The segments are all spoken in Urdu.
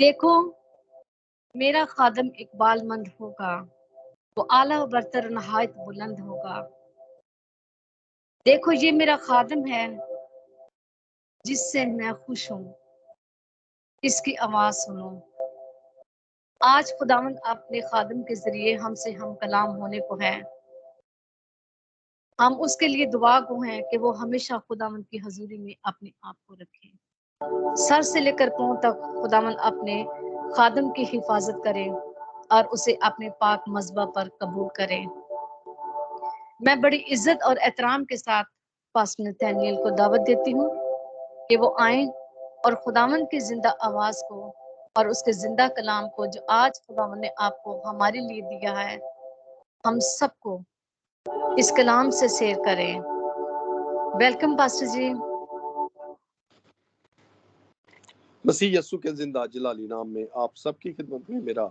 دیکھو میرا خادم اقبال مند ہوگا، وہ اعلیٰ و برتر نہایت بلند ہوگا۔ دیکھو یہ میرا خادم ہے جس سے میں خوش ہوں، اس کی آواز سنو۔ آج خداوند اپنے خادم کے ذریعے ہم سے ہم کلام ہونے کو ہے۔ ہم اس کے لیے دعا گو ہیں کہ وہ ہمیشہ خداوند کی حضوری میں اپنے آپ کو رکھے، سر سے لے کر پاؤں تک خداوند اپنے خادم کی حفاظت کرے اور اسے اپنے پاک مذبح پر قبول کرے۔ میں بڑی عزت اور احترام کے ساتھ پاسٹر نتھینیل کو دعوت دیتی ہوں کہ وہ آئیں اور خداوند کی زندہ آواز کو اور اس کے زندہ کلام کو جو آج خداوند نے آپ کو ہمارے لیے دیا ہے، ہم سب کو اس کلام سے سیر کریں۔ ویلکم پاسٹر جی۔ مسیح یسوع کے زندہ جلالی نام میں آپ سب کی خدمت میں میرا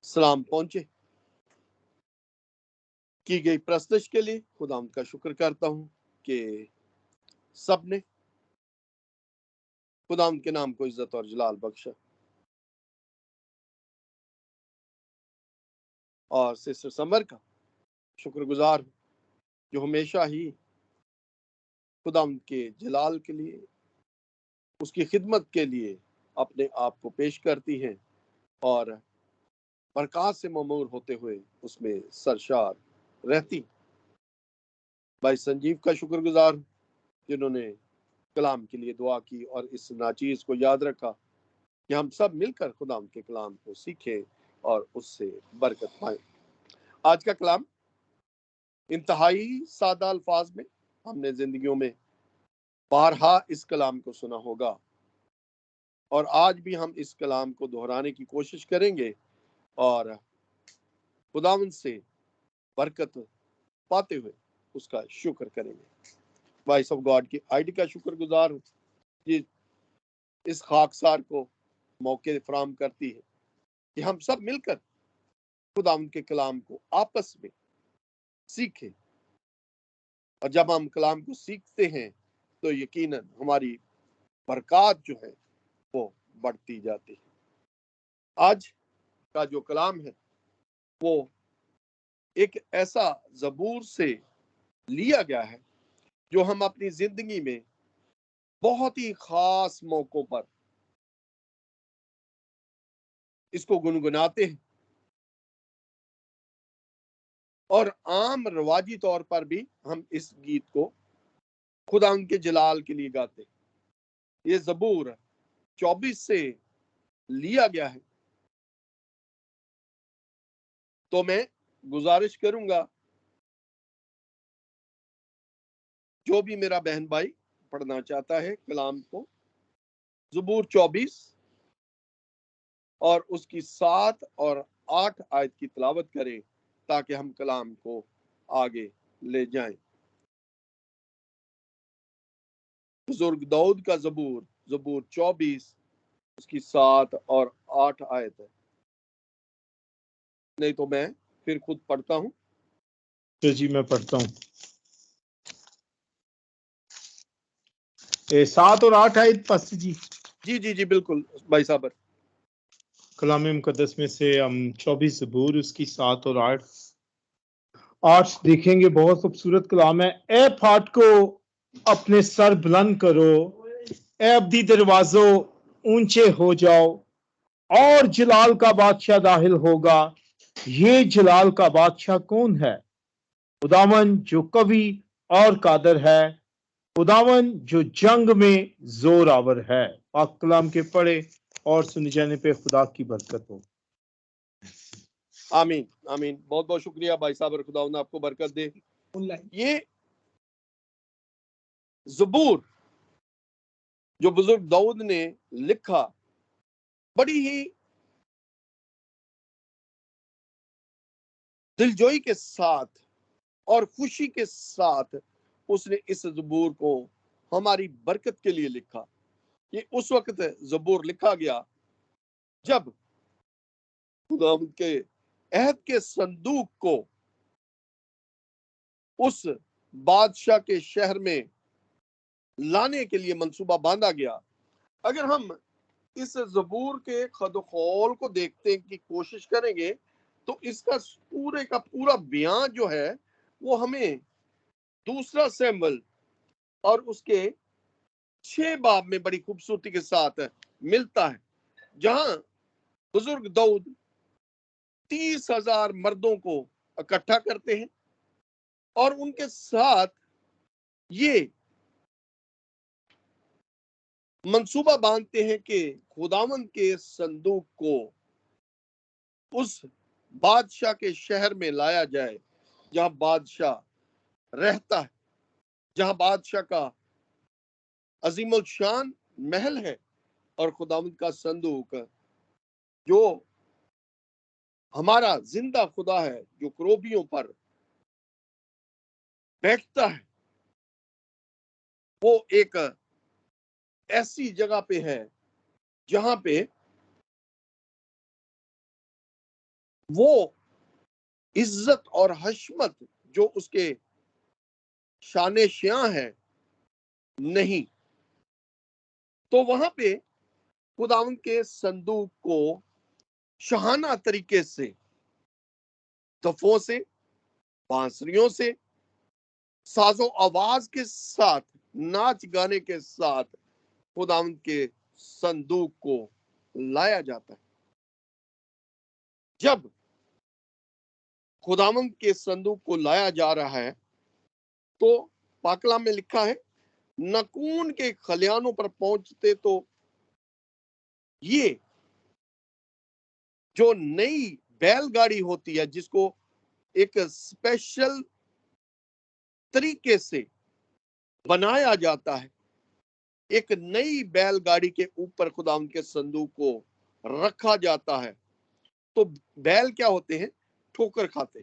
سلام پہنچے۔ کی گئی پرستش کے لیے خداوند کا شکر کرتا ہوں کہ سب نے خداوند کے نام کو عزت اور جلال بخشا، اور سسٹر سمر کا شکر گزار ہوں جو ہمیشہ ہی خداوند کے جلال کے لیے، اس کی خدمت کے لیے اپنے آپ کو پیش کرتی ہیں اور برکات سے معمور ہوتے ہوئے اس میں سرشار رہتی۔ بھائی سنجیو کا شکر گزار ہوں جنہوں نے کلام کے لیے دعا کی اور اس ناچیز کو یاد رکھا کہ ہم سب مل کر خداوند کے کلام کو سیکھیں اور اس سے برکت پائیں۔ آج کا کلام انتہائی سادہ الفاظ میں، ہم نے زندگیوں میں بارہا اس کلام کو سنا ہوگا اور آج بھی ہم اس کلام کو دہرانے کی کوشش کریں گے اور خداوند سے برکت پاتے ہوئے اس کا شکر کریں گے۔ وائس آف گاڈ کی آئی ڈی کا شکر گزار ہوں جی اس خاکسار کو موقع فراہم کرتی ہے کہ ہم سب مل کر خداوند کے کلام کو آپس میں سیکھیں، اور جب ہم کلام کو سیکھتے ہیں تو یقیناً ہماری برکات جو ہے وہ بڑھتی جاتی ہے۔ آج کا جو کلام ہے وہ ایک ایسا زبور سے لیا گیا ہے جو ہم اپنی زندگی میں بہت ہی خاص موقعوں پر اس کو گنگناتے ہیں اور عام رواجی طور پر بھی ہم اس گیت کو خدا ان کے جلال کے لیے گاتے ہیں۔ یہ زبور 24 سے لیا گیا ہے، تو میں گزارش کروں گا جو بھی میرا بہن بھائی پڑھنا چاہتا ہے کلام کو، زبور 24 اور اس کی 7 اور 8 آیت کی تلاوت کریں تاکہ ہم کلام کو آگے لے جائیں۔ بزرگ داؤد کا زبور 24 اس کی 7 اور 8 آیت ہے، نہیں تو میں پھر خود پڑھتا ہوں۔ جی میں پڑھتا ہوں۔ 7 اور 8 آیت پاسٹر جی؟ جی بالکل بھائی صاحب۔ کلام مقدس میں سے ہم 24 زبور اس کی 7 اور 8 دیکھیں گے۔ بہت خوبصورت کلام ہے۔ اے پھاٹکو اپنے سر بلند کرو، اے ابدی دروازوں اونچے ہو جاؤ، اور جلال کا بادشاہ داخل ہوگا۔ یہ جلال کا بادشاہ کون ہے؟ خداوند جو قوی اور قادر ہے، خداوند جو جنگ میں زور آور ہے۔ پاک کلام کے پڑھے اور سنے جانے پہ خدا کی برکت ہو۔ آمین آمین۔ بہت بہت شکریہ بھائی صاحب، اور خداوند آپ کو برکت دے۔ یہ زبور جو بزرگ داؤد نے لکھا، بڑی ہی دلجوئی کے ساتھ اور خوشی کے ساتھ اس نے اس زبور کو ہماری برکت کے لیے لکھا۔ یہ اس وقت زبور لکھا گیا جب خداوند کے عہد کے صندوق کو اس بادشاہ کے شہر میں لانے کے لیے منصوبہ باندھا گیا۔ اگر ہم اس زبور کے خد و خول کو دیکھتے کی کوشش کریں گے تو اس کا پورے کا پورا بیان جو ہے وہ ہمیں دوسرا سیمبل اور اس کے 6 باب میں بڑی خوبصورتی کے ساتھ ملتا ہے، جہاں بزرگ داؤد 30,000 مردوں کو اکٹھا کرتے ہیں اور ان کے ساتھ یہ منصوبہ باندھتے ہیں کہ خداوند کے صندوق کو اس بادشاہ کے شہر میں لایا جائے جہاں بادشاہ رہتا ہے، جہاں بادشاہ کا عظیم الشان محل ہے، اور خداوند کا صندوق جو ہمارا زندہ خدا ہے جو کروبیوں پر بیٹھتا ہے، وہ ایک ایسی جگہ پہ ہے جہاں پہ وہ عزت اور حشمت جو اس کے شان شیاں ہے نہیں، تو وہاں پہ خداوند کے صندوق کو شاہانہ طریقے سے تفوں سے، بانسریوں سے، ساز و آواز کے ساتھ، ناچ گانے کے ساتھ خداوند کے صندوق کو لایا جاتا ہے۔ جب خداوند کے صندوق کو لایا جا رہا ہے تو پاک کلام میں لکھا ہے نکون کے خلیانوں پر پہنچتے تو یہ جو نئی بیل گاڑی ہوتی ہے جس کو ایک اسپیشل طریقے سے بنایا جاتا ہے، ایک نئی بیل گاڑی کے اوپر خداوند کے صندوق کو رکھا جاتا ہے، تو بیل کیا ہوتے ہیں؟ ٹھوکر کھاتے۔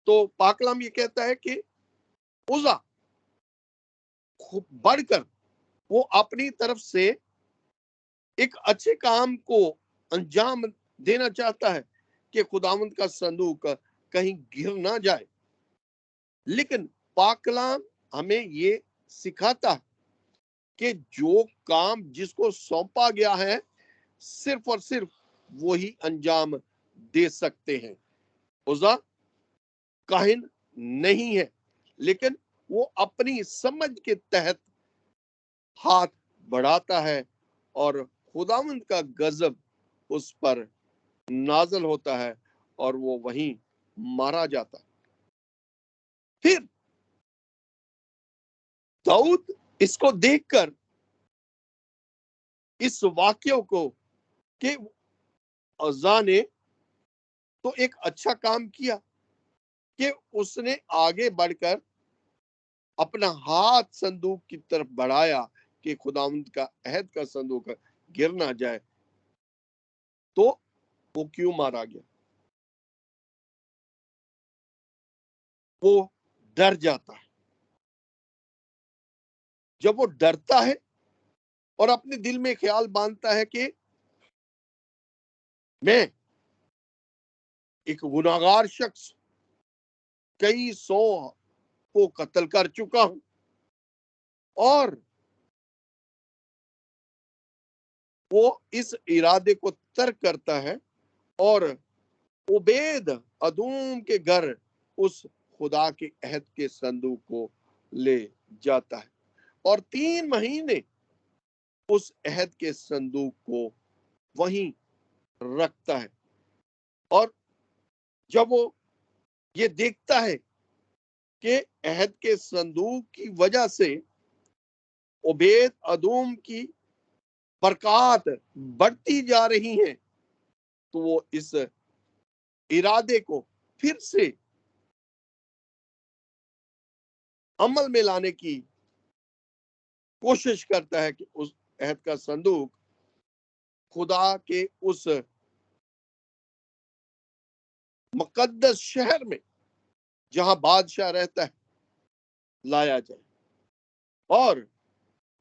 تو پاک کلام یہ کہتا ہے کہ عزا بڑھ کر وہ اپنی طرف سے ایک اچھے کام کو انجام دینا چاہتا ہے کہ خداوند کا صندوق کہیں گر نہ جائے، لیکن پاک کلام ہمیں یہ سکھاتا ہے کہ جو کام جس کو سونپا گیا ہے صرف اور صرف وہی انجام دے سکتے ہیں۔ عزا کاہن نہیں ہے، لیکن وہ اپنی سمجھ کے تحت ہاتھ بڑھاتا ہے اور خداوند کا غضب اس پر نازل ہوتا ہے اور وہ وہیں مارا جاتا ہے۔ پھر داؤد اس کو دیکھ کر اس واقعے کو کہ عزا نے تو ایک اچھا کام کیا کہ اس نے آگے بڑھ کر اپنا ہاتھ صندوق کی طرف بڑھایا کہ خداوند کا عہد کا صندوق گر نہ جائے، تو وہ کیوں مارا گیا؟ وہ ڈر جاتا ہے۔ جب وہ ڈرتا ہے اور اپنے دل میں خیال باندھتا ہے کہ میں ایک گناہگار شخص کئی 100 کو قتل کر چکا ہوں، اور وہ اس ارادے کو ترک کرتا ہے اور عبید ادوم کے گھر اس خدا کے عہد کے صندوق کو لے جاتا ہے اور 3 مہینے اس عہد کے صندوق کو وہیں رکھتا ہے۔ اور جب وہ یہ دیکھتا ہے کہ عہد کے صندوق کی وجہ سے عبید ادوم کی برکات بڑھتی جا رہی ہیں، تو وہ اس ارادے کو پھر سے عمل میں لانے کی کوشش کرتا ہے کہ اس عہد کا صندوق خدا کے اس مقدس شہر میں جہاں بادشاہ رہتا ہے لایا جائے۔ اور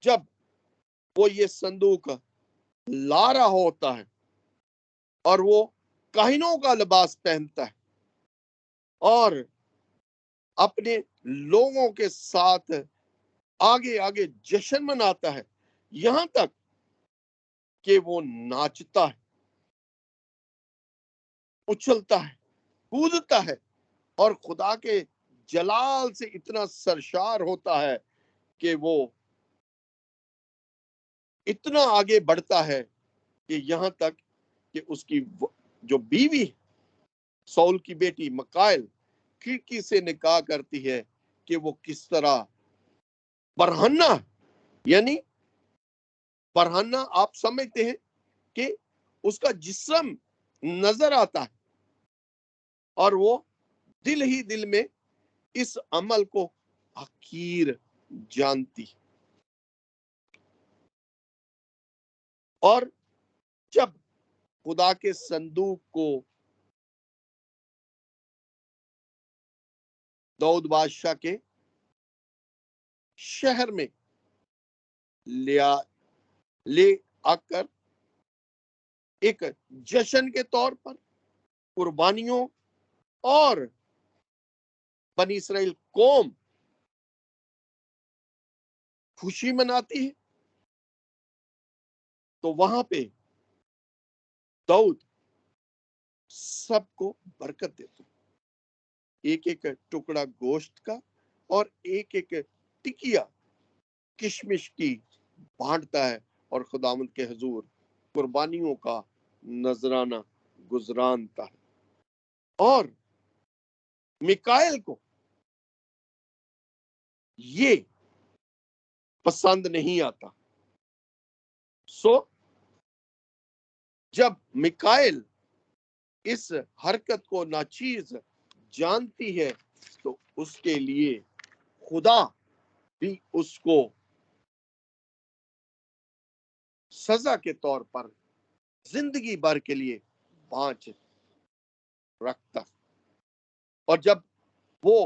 جب وہ یہ صندوق لا رہا ہوتا ہے اور وہ کاہنوں کا لباس پہنتا ہے اور اپنے لوگوں کے ساتھ آگے آگے جشن مناتا ہے، یہاں تک کہ وہ ناچتا ہے، اچھلتا ہے، کودتا ہے اور خدا کے جلال سے اتنا سرشار ہوتا ہے کہ وہ اتنا آگے بڑھتا ہے کہ یہاں تک کہ اس کی جو بیوی سول کی بیٹی مکائل کھڑکی سے نکاح کرتی ہے کہ وہ کس طرح برہنہ، یعنی برہنہ آپ سمجھتے ہیں کہ اس کا جسم نظر آتا ہے اور وہ دل ہی دل میں اس عمل کو حقیر جانتی، اور جب خدا کے صندوق کو داؤد بادشاہ کے شہر میں لے آ کر ایک جشن کے طور پر قربانیوں اور بنی اسرائیل قوم خوشی مناتی ہے، تو وہاں پہ داؤد سب کو برکت دیتا ہے، ایک ایک ٹکڑا گوشت کا اور ایک ایک ٹکیا کشمش کی بانٹتا ہے اور خداوند کے حضور قربانیوں کا نذرانہ گزرانتا ہے۔ اور میکائل کو یہ پسند نہیں آتا، سو جب میکائل اس حرکت کو ناچیز جانتی ہے تو اس کے لیے خدا بھی اس کو سزا کے طور پر زندگی بھر کے لیے بانچ رکھتا، اور جب وہ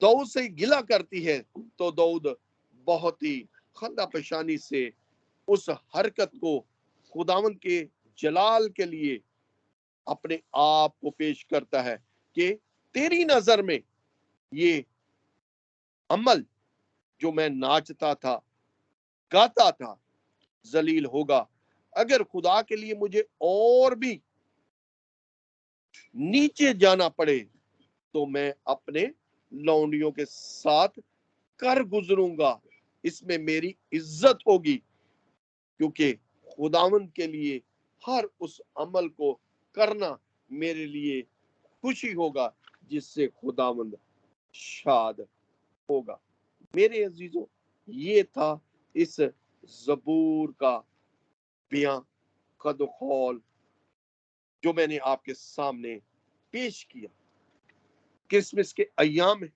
داؤد سے گلہ کرتی ہے تو داؤد بہت ہی خندہ پیشانی سے اس حرکت کو خداوند کے جلال کے لیے اپنے آپ کو پیش کرتا ہے کہ تیری نظر میں یہ عمل جو میں ناچتا تھا، گاتا تھا، ذلیل ہوگا۔ اگر خدا کے لیے مجھے اور بھی نیچے جانا پڑے تو میں اپنے لونڈیوں کے ساتھ کر گزروں گا، اس میں میری عزت ہوگی، کیونکہ خداوند کے لیے ہر اس عمل کو کرنا میرے لیے خوشی ہوگا جس سے خداوند شاد ہوگا۔ میرے عزیزوں، یہ تھا اس زبور کا بیان قول جو میں نے آپ کے سامنے پیش کیا۔ کرسمس کے ایام میں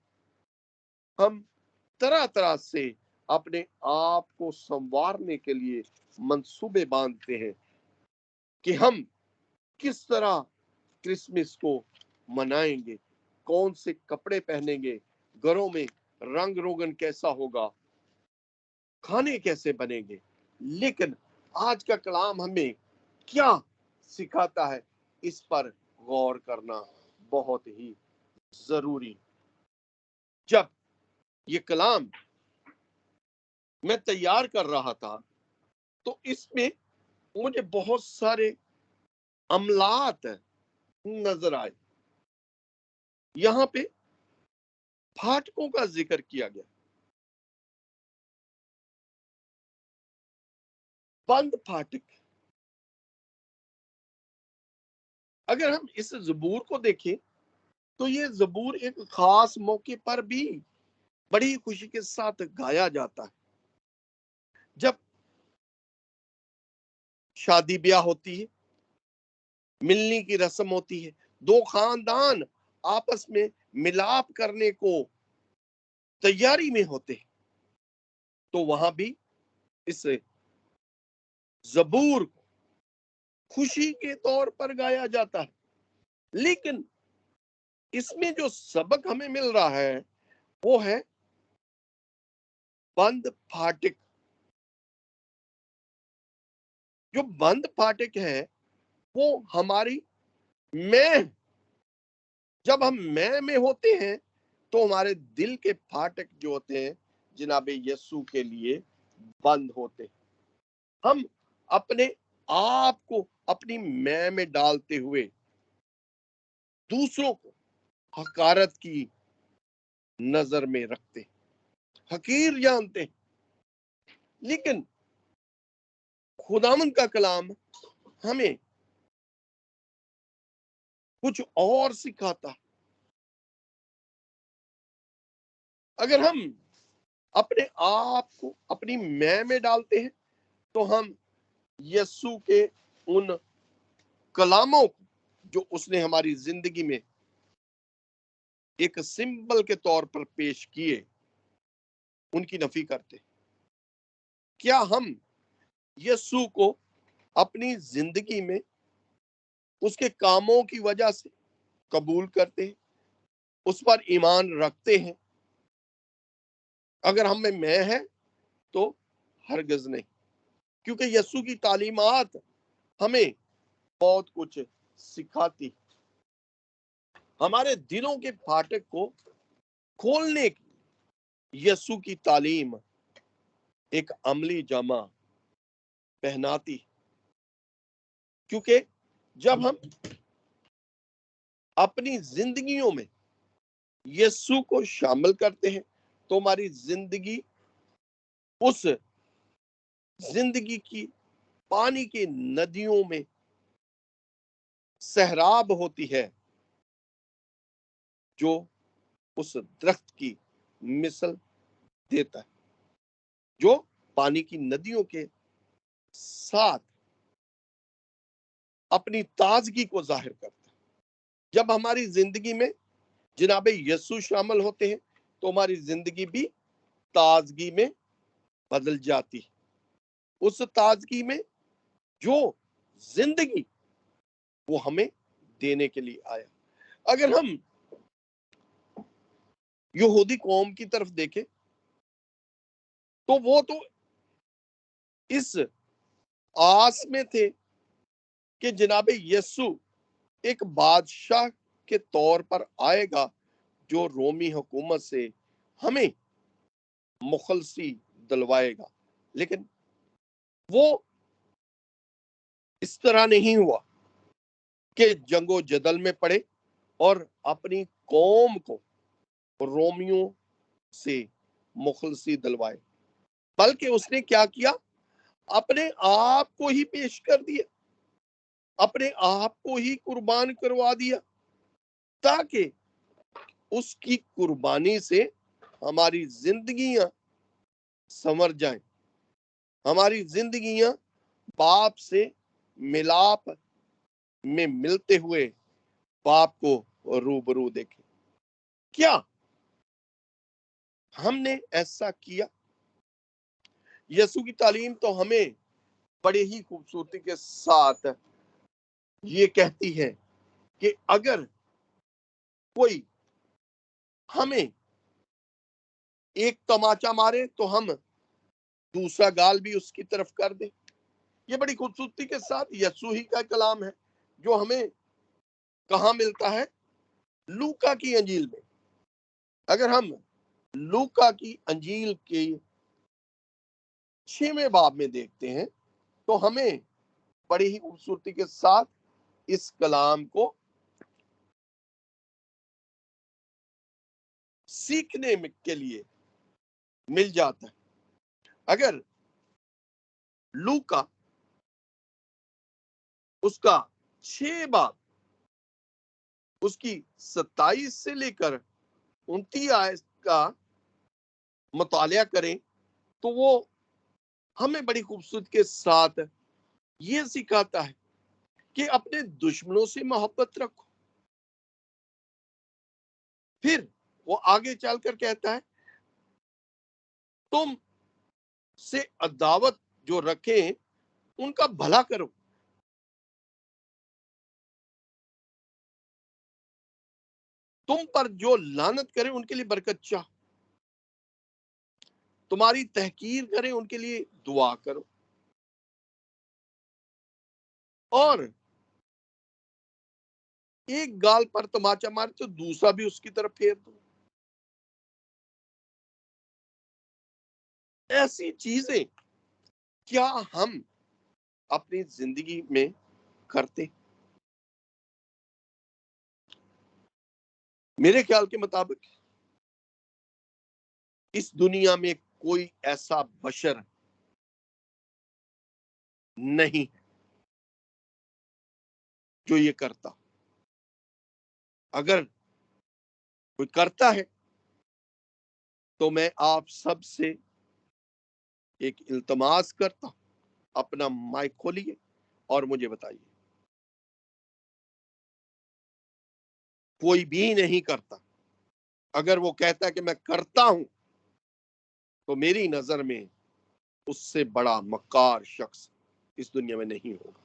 ہم طرح طرح سے اپنے آپ کو سنوارنے کے لیے منصوبے باندھتے ہیں کہ ہم کس طرح کرسمس کو منائیں گے، کون سے کپڑے پہنیں گے، گھروں میں رنگ روگن کیسا ہوگا، کھانے کیسے بنیں گے۔ لیکن آج کا کلام ہمیں کیا سکھاتا ہے، اس پر غور کرنا بہت ہی ضروری۔ جب یہ کلام میں تیار کر رہا تھا تو اس میں مجھے بہت سارے عملات نظر آئے۔ یہاں پہ پھاٹکوں کا ذکر کیا گیا، بند پھاٹک۔ اگر ہم اس زبور کو دیکھیں تو یہ زبور ایک خاص موقع پر بھی بڑی خوشی کے ساتھ گایا جاتا ہے۔ جب شادی بیاہ ہوتی ہے، ملنے کی رسم ہوتی ہے، دو خاندان آپس میں ملاپ کرنے کو تیاری میں ہوتے ہیں، تو وہاں بھی اس زبور کو خوشی کے طور پر گایا جاتا ہے۔ لیکن اس میں جو سبق ہمیں مل رہا ہے وہ ہے بند پھاٹک۔ جو بند پھاٹک ہے وہ ہماری میں، جب ہم میں ہوتے ہیں تو ہمارے دل کے پھاٹک جو ہوتے ہیں جناب یسوع کے لیے بند ہوتے ہیں۔ ہم اپنے آپ کو اپنی میں ڈالتے ہوئے دوسروں کو حقارت کی نظر میں رکھتے، حقیر جانتے ہیں۔ لیکن خداوند کا کلام ہمیں کچھ اور سکھاتا۔ اگر ہم اپنے آپ کو اپنی میں ڈالتے ہیں تو ہم یسوع کے ان کلاموں کو جو اس نے ہماری زندگی میں ایک سمبل کے طور پر پیش کیے، ان کی نفی کرتے۔ کیا ہم یسوع کو اپنی زندگی میں اس کے کاموں کی وجہ سے قبول کرتے ہیں، اس پر ایمان رکھتے ہیں؟ اگر ہم میں ہے تو ہرگز نہیں، کیونکہ یسوع کی تعلیمات ہمیں بہت کچھ سکھاتی۔ ہمارے دلوں کے پھاٹک کو کھولنے کی یسوع کی تعلیم ایک عملی جامہ پہناتی، کیونکہ جب ہم اپنی زندگیوں میں یسوع کو شامل کرتے ہیں تو ہماری زندگی اس زندگی کی پانی کی ندیوں میں سہراب ہوتی ہے جو اس درخت کی مثل دیتا ہے، جو پانی کی ندیوں کے ساتھ اپنی تازگی کو ظاہر کرتا ہے۔ جب ہماری زندگی میں جناب یسوع شامل ہوتے ہیں تو ہماری زندگی بھی تازگی میں بدل جاتی ہے، اس تازگی میں جو زندگی وہ ہمیں دینے کے لیے آیا۔ اگر ہم یہودی قوم کی طرف دیکھیں تو وہ تو اس آس میں تھے کہ جناب یسوع ایک بادشاہ کے طور پر آئے گا جو رومی حکومت سے ہمیں مخلصی دلوائے گا، لیکن وہ اس طرح نہیں ہوا کہ جنگ و جدل میں پڑے اور اپنی قوم کو رومیوں سے مخلصی دلوائے، بلکہ اس نے کیا کیا؟ اپنے آپ کو ہی پیش کر دیا، اپنے آپ کو ہی قربان کروا دیا، تاکہ اس کی قربانی سے ہماری زندگیاں سنور جائیں، ہماری زندگیاں باپ سے ملاپ میں ملتے ہوئے باپ کو روبرو دیکھیں۔ کیا ہم نے ایسا کیا؟ یسوع کی تعلیم تو ہمیں بڑے ہی خوبصورتی کے ساتھ یہ کہتی ہے کہ اگر کوئی ہمیں ایک تماچا مارے تو ہم دوسرا گال بھی اس کی طرف کر دیں۔ یہ بڑی خوبصورتی کے ساتھ یسوع ہی کا کلام ہے جو ہمیں کہاں ملتا ہے؟ لوکا کی انجیل میں۔ اگر ہم لوکا کی انجیل کے 6ویں باب میں دیکھتے ہیں تو ہمیں بڑی ہی خوبصورتی کے ساتھ اس کلام کو سیکھنے کے لیے مل جاتا ہے۔ اگر لوکا اس کا 6 باب اس کی 27 سے لے کر 29 آیت کا مطالعہ کریں تو وہ ہمیں بڑی خوبصورتی کے ساتھ یہ سکھاتا ہے کہ اپنے دشمنوں سے محبت رکھو۔ پھر وہ آگے چل کر کہتا ہے تم سے عداوت جو رکھیں ان کا بھلا کرو، تم پر جو لعنت کریں ان کے لیے برکت چاہو، تمہاری تحقیر کریں ان کے لیے دعا کرو، اور ایک گال پر تماچا مارے تو دوسرا بھی اس کی طرف پھیر دو۔ ایسی چیزیں کیا ہم اپنی زندگی میں کرتے؟ میرے خیال کے مطابق اس دنیا میں کوئی ایسا بشر نہیں جو یہ کرتا. اگر کوئی کرتا ہے تو میں آپ سب سے ایک التماس کرتا ہوں، اپنا مائک کھولیے اور مجھے بتائیے. کوئی بھی نہیں کرتا. اگر وہ کہتا ہے کہ میں کرتا ہوں تو میری نظر میں اس سے بڑا مکار شخص اس دنیا میں نہیں ہوگا.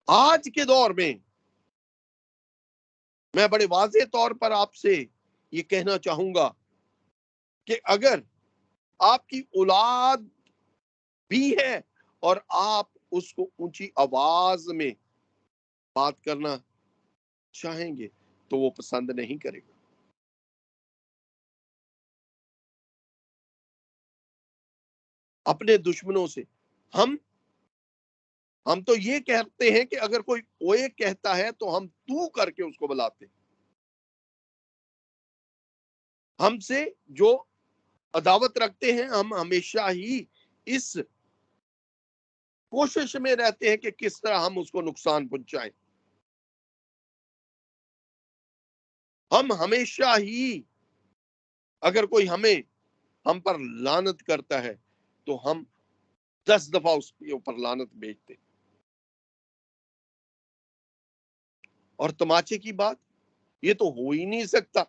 آج کے دور میں میں بڑے واضح طور پر آپ سے یہ کہنا چاہوں گا کہ اگر آپ کی اولاد بھی ہے اور آپ اس کو اونچی آواز میں بات کرنا چاہیں گے تو وہ پسند نہیں کرے گا. اپنے دشمنوں سے ہم تو یہ کہتے ہیں کہ اگر کوئی اوے کہتا ہے تو ہم تو کر کے اس کو بلاتے ہیں. ہم سے جو عداوت رکھتے ہیں ہم ہمیشہ ہی اس کوشش میں رہتے ہیں کہ کس طرح ہم اس کو نقصان پہنچائیں. ہم ہمیشہ ہی اگر کوئی ہم پر لعنت کرتا ہے تو ہم 10 دفعہ اس کے اوپر لعنت بھیجتے. اور تماچے کی بات یہ تو ہو ہی نہیں سکتا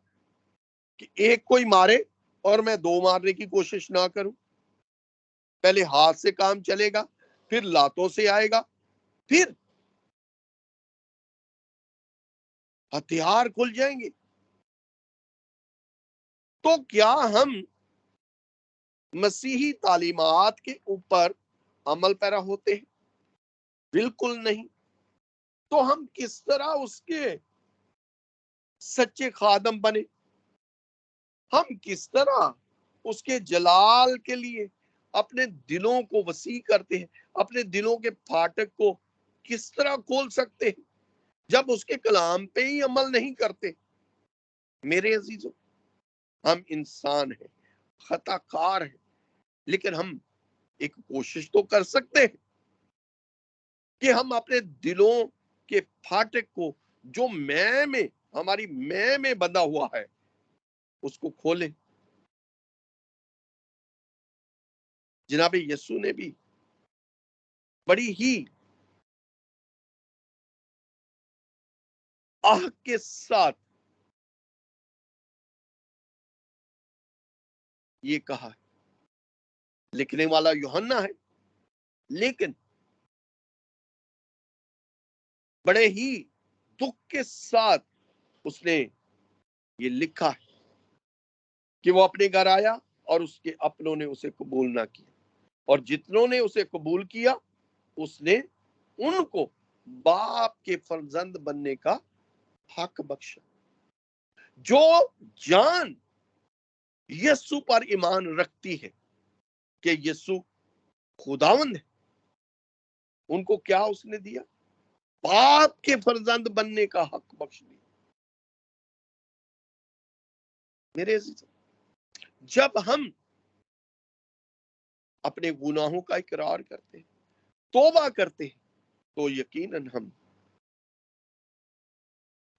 کہ ایک کوئی مارے اور میں 2 مارنے کی کوشش نہ کروں. پہلے ہاتھ سے کام چلے گا، پھر لاتوں سے آئے گا، پھر ہتھیار کھل جائیں گے. تو کیا ہم مسیحی تعلیمات کے اوپر عمل پیرا ہوتے ہیں؟ بالکل نہیں. تو ہم کس طرح اس کے سچے خادم بنے؟ ہم کس طرح اس کے جلال کے لیے اپنے دلوں کو وسیع کرتے ہیں، اپنے دلوں کے پھاٹک کو کس طرح کھول سکتے ہیں جب اس کے کلام پہ ہی عمل نہیں کرتے؟ میرے عزیزوں، ہم انسان ہیں، خطا کار ہیں، لیکن ہم ایک کوشش تو کر سکتے ہیں کہ ہم اپنے دلوں کے پھاٹک کو جو ہماری میں بندھا ہوا ہے اس کو کھولیں. جناب یسوع نے بھی بڑی ہی آہ کے ساتھ یہ کہا. لکھنے والا یوحنا ہے، لیکن بڑے ہی دکھ کے ساتھ اس نے یہ لکھا ہے کہ وہ اپنے گھر آیا اور اس کے اپنوں نے اسے قبول نہ کیا، اور جتنوں نے اسے قبول کیا اس نے ان کو باپ کے فرزند بننے کا حق بخشا. جو جان یسوع پر ایمان رکھتی ہے کہ یسوع خداوند ہے، ان کو کیا اس نے دیا؟ باپ کے فرزند بننے کا حق بخش دیا. میرے عزیز، جب ہم اپنے گناہوں کا اقرار کرتے ہیں، توبہ کرتے ہیں، تو یقیناً ہم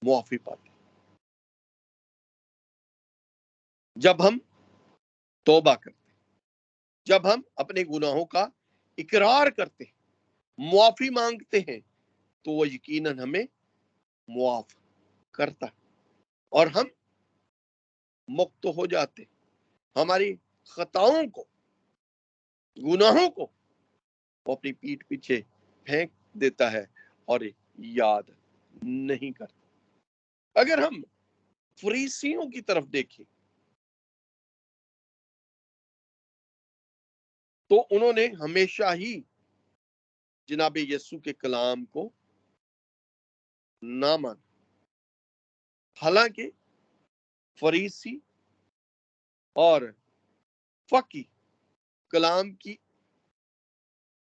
معافی پاتے ہیں. جب ہم توبہ کرتے ہیں، جب ہم اپنے گناہوں کا اقرار کرتے ہیں، معافی مانگتے ہیں، تو وہ یقیناً ہمیں معاف کرتا ہے اور ہم مکت ہو جاتے ہیں. ہماری خطاؤں کو، گناہوں کو وہ اپنی پیٹھ پیچھے پھینک دیتا ہے اور یاد نہیں کرتا. اگر ہم فریسیوں کی طرف دیکھیں تو انہوں نے ہمیشہ ہی جناب یسوع کے کلام کو نہ مانا. حالانکہ فریسی اور فقی کلام کی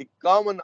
51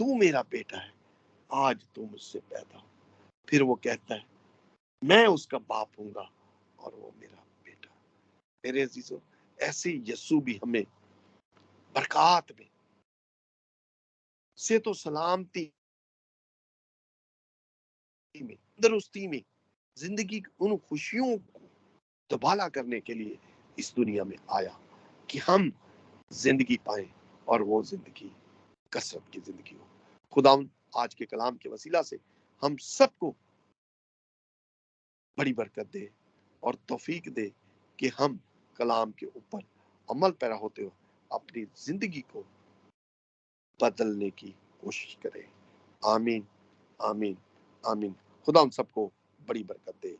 تو میرا بیٹا ہے، آج تو مجھ سے پیدا ہو۔ پھر وہ کہتا ہے میں اس کا باپ ہوں گا اور وہ میرا بیٹا۔ میرے عزیزو، ایسے یسوع بھی ہمیں برکات میں، صحت و سلامتی میں، درستی میں، زندگی کی ان خوشیوں کو تبادلہ کرنے کے لیے اس دنیا میں آیا کہ ہم زندگی پائیں اور وہ زندگی کثرت کی زندگی ہو۔ خداوند آج کے کلام کے وسیلہ سے ہم سب کو بڑی برکت دے اور توفیق دے کہ ہم کلام کے اوپر عمل پیرا ہوتے ہو اپنی زندگی کو بدلنے کی کوشش کریں۔ آمین، آمین، آمین۔ خدا ہم سب کو بڑی برکت دے۔